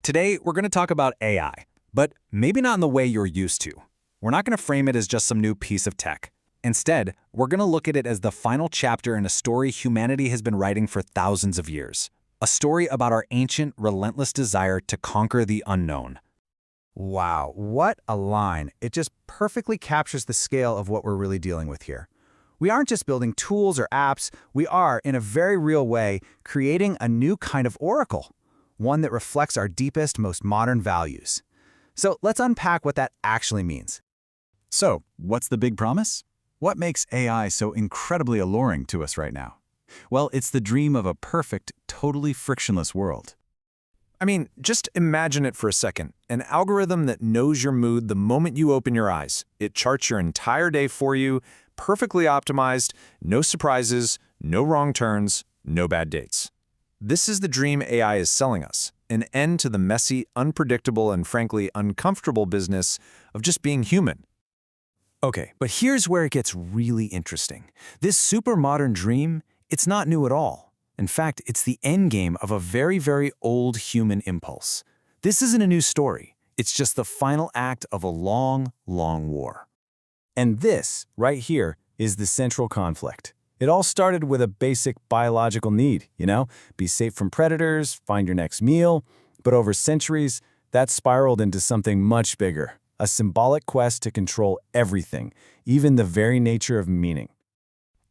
Today, we're going to talk about AI, but maybe not in the way you're used to. We're not going to frame it as just some new piece of tech. Instead, we're going to look at it as the final chapter in a story humanity has been writing for thousands of years. A story about our ancient, relentless desire to conquer the unknown. Wow, what a line. It just perfectly captures the scale of what we're really dealing with here. We aren't just building tools or apps, we are, in a very real way, creating a new kind of oracle, one that reflects our deepest, most modern values. So let's unpack what that actually means. So, what's the big promise? What makes AI so incredibly alluring to us right now? Well, it's the dream of a perfect, totally frictionless world. I mean, just imagine it for a second. An algorithm that knows your mood the moment you open your eyes. It charts your entire day for you, perfectly optimized, no surprises, no wrong turns, no bad dates. This is the dream AI is selling us, an end to the messy, unpredictable, and frankly uncomfortable business of just being human. Okay, but here's where it gets really interesting. This super modern dream, it's not new at all. In fact, it's the endgame of a very, very old human impulse. This isn't a new story. It's just the final act of a long, long war. And this, right here, is the central conflict. It all started with a basic biological need, be safe from predators, find your next meal. But over centuries, that spiraled into something much bigger, a symbolic quest to control everything, even the very nature of meaning.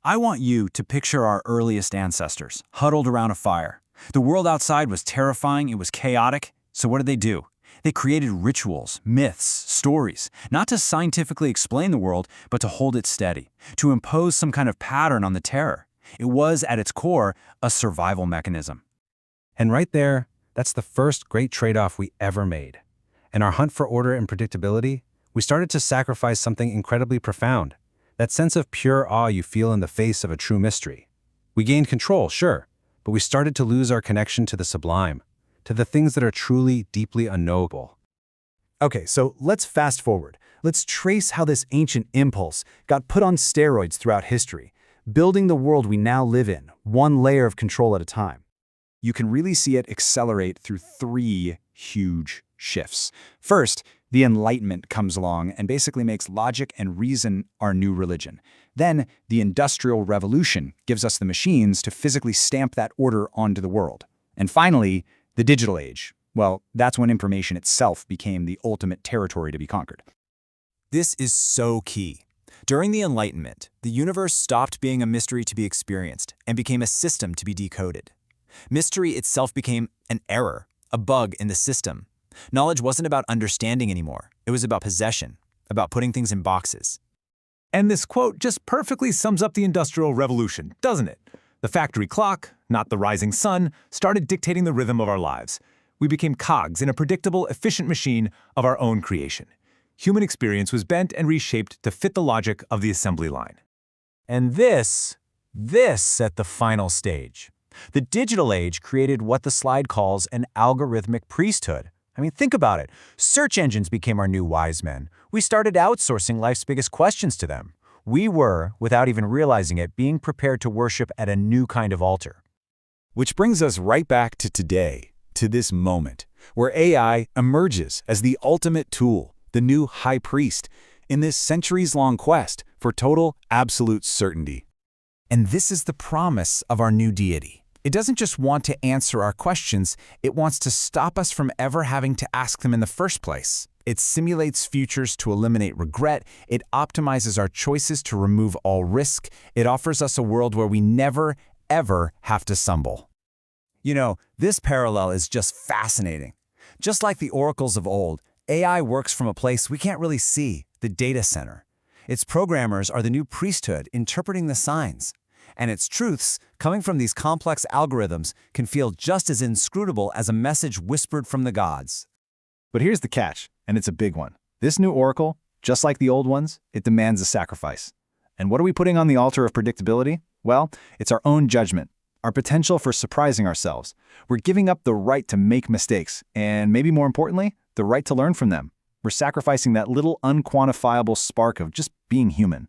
I want you to picture our earliest ancestors, huddled around a fire. The world outside was terrifying, it was chaotic, so what did they do? They created rituals, myths, stories, not to scientifically explain the world, but to hold it steady, to impose some kind of pattern on the terror. It was, at its core, a survival mechanism. And right there, that's the first great trade-off we ever made. In our hunt for order and predictability, we started to sacrifice something incredibly profound. That sense of pure awe you feel in the face of a true mystery. We gained control, sure, but we started to lose our connection to the sublime, to the things that are truly, deeply unknowable. Okay, so let's fast forward. Let's trace how this ancient impulse got put on steroids throughout history, building the world we now live in, one layer of control at a time. You can really see it accelerate through three huge shifts. First, the Enlightenment comes along and basically makes logic and reason our new religion. Then, the Industrial Revolution gives us the machines to physically stamp that order onto the world. And finally, the digital age. Well, that's when information itself became the ultimate territory to be conquered. This is so key. During the Enlightenment, the universe stopped being a mystery to be experienced and became a system to be decoded. Mystery itself became an error, a bug in the system. Knowledge wasn't about understanding anymore. It was about possession, about putting things in boxes. And this quote just perfectly sums up the Industrial Revolution, doesn't it? The factory clock, not the rising sun, started dictating the rhythm of our lives. We became cogs in a predictable, efficient machine of our own creation. Human experience was bent and reshaped to fit the logic of the assembly line. And this set the final stage. The digital age created what the slide calls an algorithmic priesthood. I mean, think about it. Search engines became our new wise men. We started outsourcing life's biggest questions to them. We were, without even realizing it, being prepared to worship at a new kind of altar. Which brings us right back to today, to this moment, where AI emerges as the ultimate tool, the new high priest, in this centuries-long quest for total, absolute certainty. And this is the promise of our new deity. It doesn't just want to answer our questions, it wants to stop us from ever having to ask them in the first place. It simulates futures to eliminate regret, it optimizes our choices to remove all risk, it offers us a world where we never, ever have to stumble. This parallel is just fascinating. Just like the oracles of old, AI works from a place we can't really see, the data center. Its programmers are the new priesthood interpreting the signs. And its truths, coming from these complex algorithms, can feel just as inscrutable as a message whispered from the gods. But here's the catch, and it's a big one. This new oracle, just like the old ones, it demands a sacrifice. And what are we putting on the altar of predictability? Well, it's our own judgment, our potential for surprising ourselves. We're giving up the right to make mistakes, and maybe more importantly, the right to learn from them. We're sacrificing that little unquantifiable spark of just being human.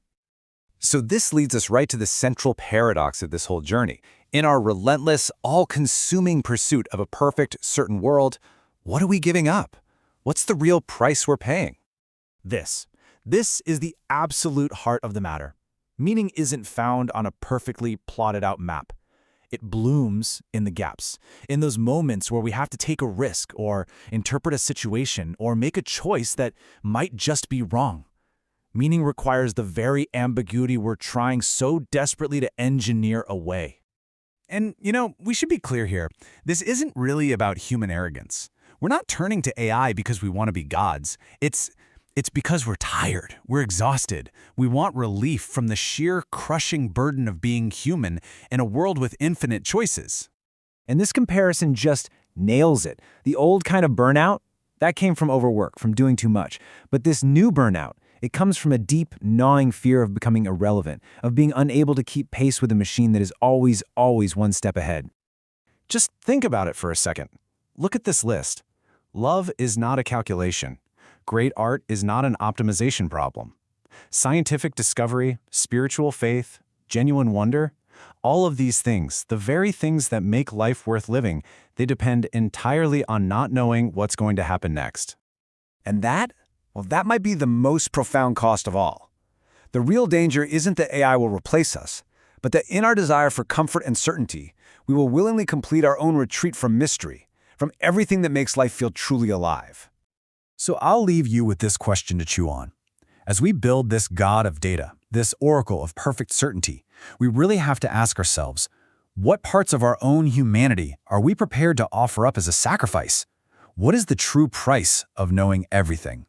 So this leads us right to the central paradox of this whole journey. In our relentless, all-consuming pursuit of a perfect, certain world, What are we giving up? What's the real price we're paying? This is the absolute heart of the matter. Meaning isn't found on a perfectly plotted out map. It blooms in the gaps, in those moments where we have to take a risk or interpret a situation or make a choice that might just be wrong. Meaning requires the very ambiguity we're trying so desperately to engineer away. And, we should be clear here. This isn't really about human arrogance. We're not turning to AI because we want to be gods. It's because we're tired, we're exhausted. We want relief from the sheer crushing burden of being human in a world with infinite choices. And this comparison just nails it. The old kind of burnout, that came from overwork, from doing too much. But this new burnout, it comes from a deep, gnawing fear of becoming irrelevant, of being unable to keep pace with a machine that is always, always one step ahead. Just think about it for a second. Look at this list. Love is not a calculation. Great art is not an optimization problem. Scientific discovery, spiritual faith, genuine wonder, all of these things, the very things that make life worth living, they depend entirely on not knowing what's going to happen next. And that might be the most profound cost of all. The real danger isn't that AI will replace us, but that in our desire for comfort and certainty, we will willingly complete our own retreat from mystery, from everything that makes life feel truly alive. So I'll leave you with this question to chew on. As we build this god of data, this oracle of perfect certainty, we really have to ask ourselves, what parts of our own humanity are we prepared to offer up as a sacrifice? What is the true price of knowing everything?